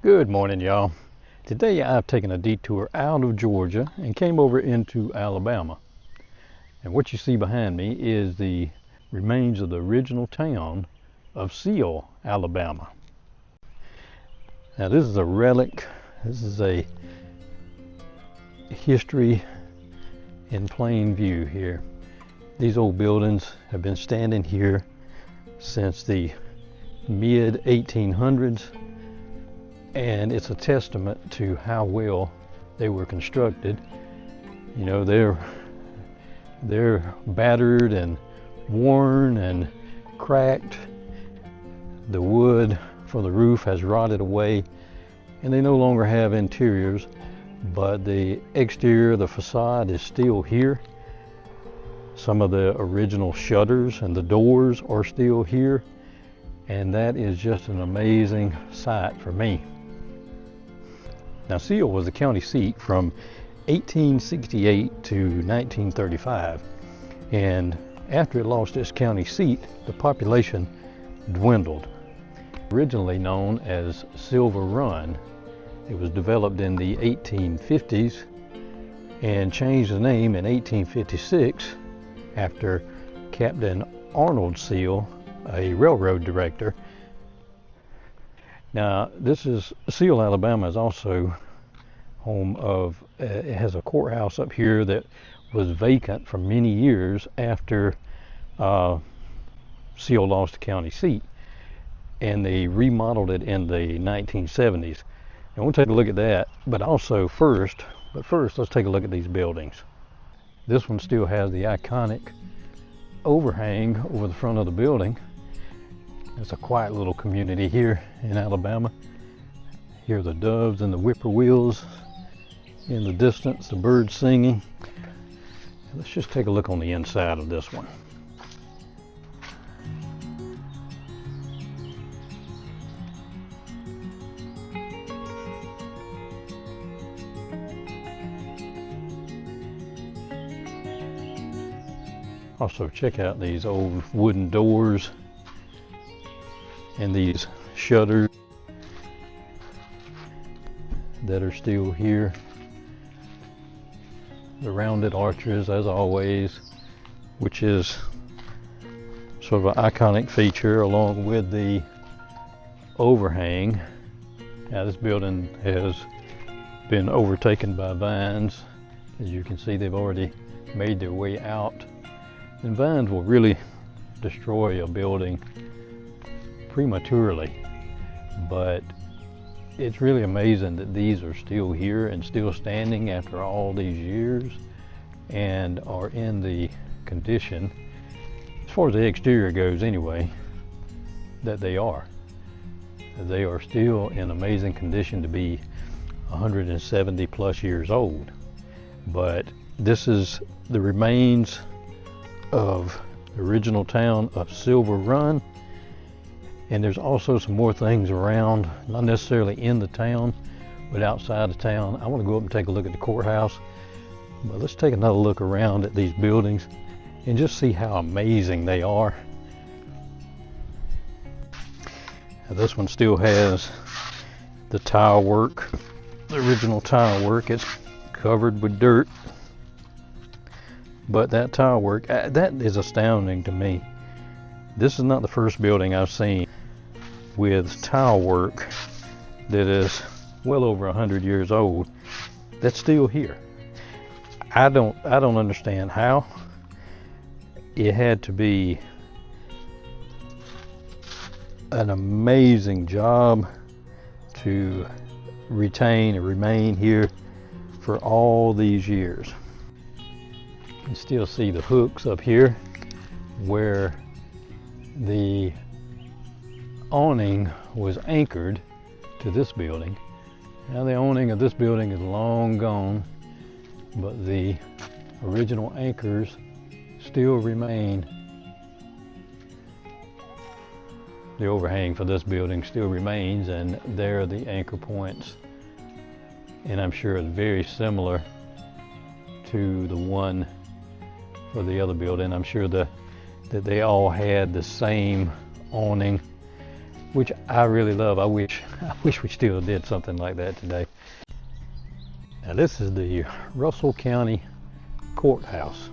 Good morning, y'all. Today I've taken a detour out of Georgia and came over into Alabama. And what you see behind me is the remains of the original town of Seale, Alabama. Now this is a relic. This is a history in plain view here. These old buildings have been standing here since the mid 1800s. And it's a testament to how well they were constructed. You know, they're battered and worn and cracked. The wood for the roof has rotted away, and they no longer have interiors, but the exterior, the facade is still here. Some of the original shutters and the doors are still here, and that is just an amazing sight for me. Now, Seale was the county seat from 1868 to 1935, and after it lost its county seat, the population dwindled. Originally known as Silver Run, it was developed in the 1850s and changed the name in 1856 after Captain Arnold Seale, a railroad director. Now, Seale, Alabama is also home of, it has a courthouse up here that was vacant for many years after Seale lost the county seat, and they remodeled it in the 1970s. And we'll take a look at that, but first, let's take a look at these buildings. This one still has the iconic overhang over the front of the building. It's a quiet little community here in Alabama. Hear the doves and the whippoorwills in the distance, the birds singing. Let's just take a look on the inside of this one. Also, check out these old wooden doors and these shutters that are still here. The rounded arches, as always, which is sort of an iconic feature, along with the overhang. Now, this building has been overtaken by vines. As you can see, they've already made their way out. And vines will really destroy a building prematurely, but it's really amazing that these are still here and still standing after all these years and are in the condition, as far as the exterior goes anyway, that they are. They are still in amazing condition to be 170 plus years old. But this is the remains of the original town of Silver Run. And there's also some more things around, not necessarily in the town, but outside of town. I want to go up and take a look at the courthouse, but let's take another look around at these buildings and just see how amazing they are. Now, this one still has the tile work, the original tile work. It's covered with dirt, but that tile work, that is astounding to me. This is not the first building I've seen with tile work that is well over 100 years old that's still here. I don't understand how. It had to be an amazing job to retain and remain here for all these years. You can still see the hooks up here where the awning was anchored to this building. Now the awning of this building is long gone, but the original anchors still remain. The overhang for this building still remains, and there are the anchor points. And I'm sure it's very similar to the one for the other building. I'm sure that they all had the same awning. which I really love. I wish we still did something like that today. Now this is the Russell County Courthouse.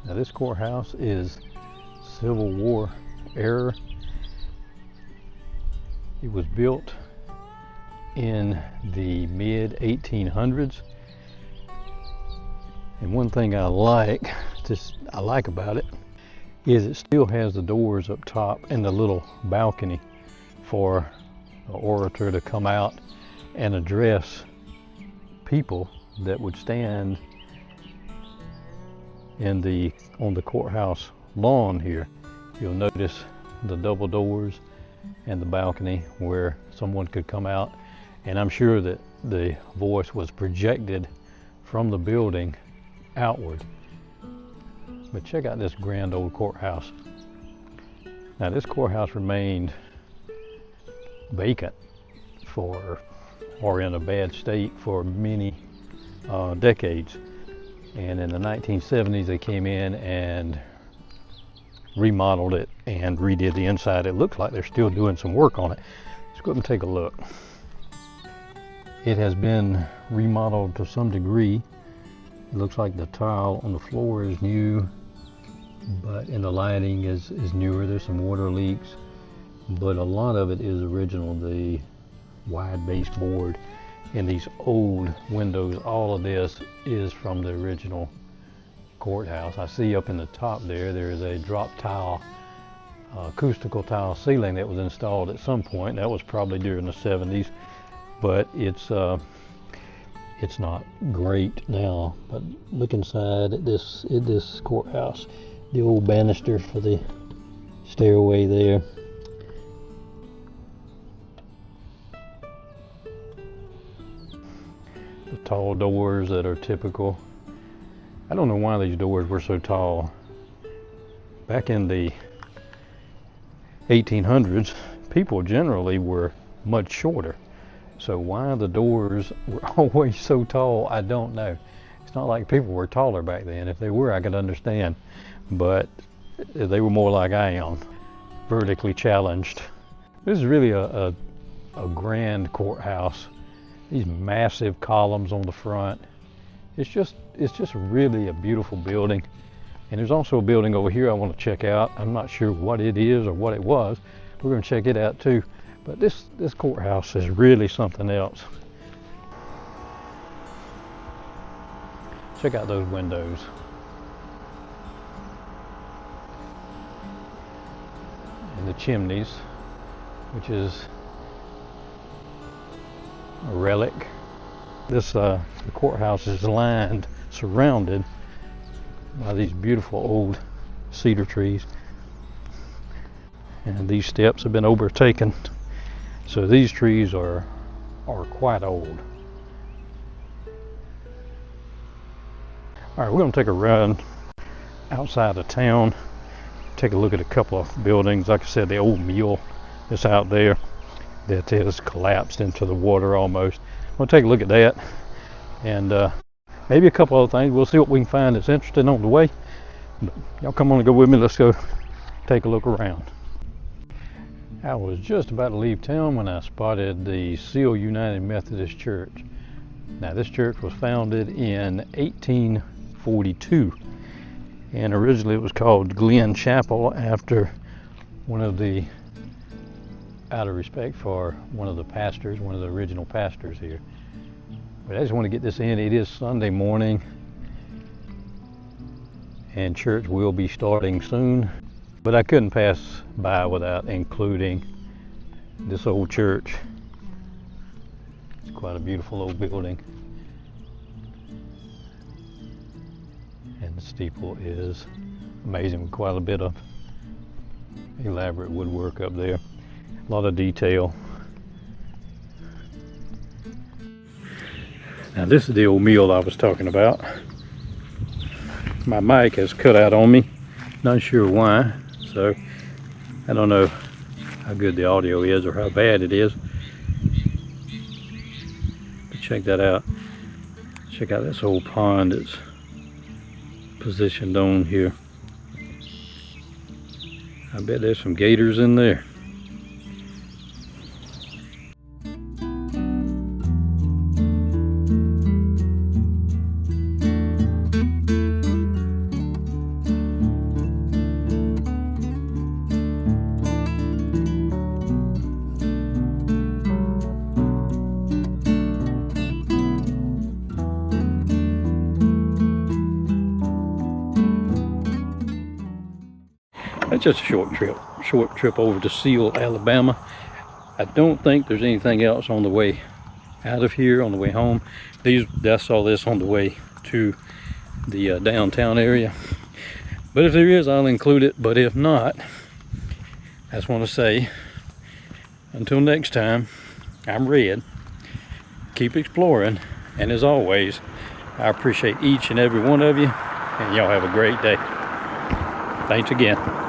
Now this courthouse is Civil War era. It was built in the mid 1800s. And one thing I like about it is it still has the doors up top and the little balcony for the orator to come out and address people that would stand on the courthouse lawn here. You'll notice the double doors and the balcony where someone could come out, and I'm sure that the voice was projected from the building outward. But check out this grand old courthouse. Now this courthouse remained vacant or in a bad state for many decades. And in the 1970s they came in and remodeled it and redid the inside. It looks like they're still doing some work on it. Let's go up and take a look. It has been remodeled to some degree. It looks like the tile on the floor is new, and the lighting is newer. There's some water leaks, but a lot of it is original. The wide base board and these old windows, all of this is from the original courthouse. I see up in the top there is a drop tile, acoustical tile ceiling that was installed at some point. That was probably during the 70s, but it's not great now. But look inside at this courthouse. The old banister for the stairway there. The tall doors that are typical. I don't know why these doors were so tall. Back in the 1800s, people generally were much shorter. So why the doors were always so tall, I don't know. It's not like people were taller back then. If they were, I could understand. But they were more like I am, vertically challenged. This is really a grand courthouse. These massive columns on the front. It's just really a beautiful building. And there's also a building over here I want to check out. I'm not sure what it is or what it was. We're going to check it out too. But this courthouse is really something else. Check out those windows. And the chimneys, which is a relic. The courthouse is surrounded by these beautiful old cedar trees. And these steps have been overtaken. So these trees are quite old. All right, we're going to take a run outside of town, take a look at a couple of buildings. Like I said, the old mill that's out there that has collapsed into the water almost. We'll take a look at that, and maybe a couple other things. We'll see what we can find that's interesting on the way. But y'all come on and go with me. Let's go take a look around. I was just about to leave town when I spotted the Seale United Methodist Church. Now this church was founded in 1842, and originally it was called Glen Chapel after out of respect for one of the original pastors here. But I just want to get this in. It is Sunday morning, and church will be starting soon. But I couldn't pass by without including this old church. It's quite a beautiful old building. And the steeple is amazing, with quite a bit of elaborate woodwork up there. A lot of detail. Now this is the old mill I was talking about. My mic has cut out on me. Not sure why. So I don't know how good the audio is or how bad it is. But check that out. Check out this old pond that's positioned on here. I bet there's some gators in there. It's just a short trip over to Seale, Alabama. I don't think there's anything else on the way out of here, on the way home. I saw this on the way to the downtown area. But if there is, I'll include it. But if not, I just want to say, until next time, I'm Red. Keep exploring. And as always, I appreciate each and every one of you. And y'all have a great day. Thanks again.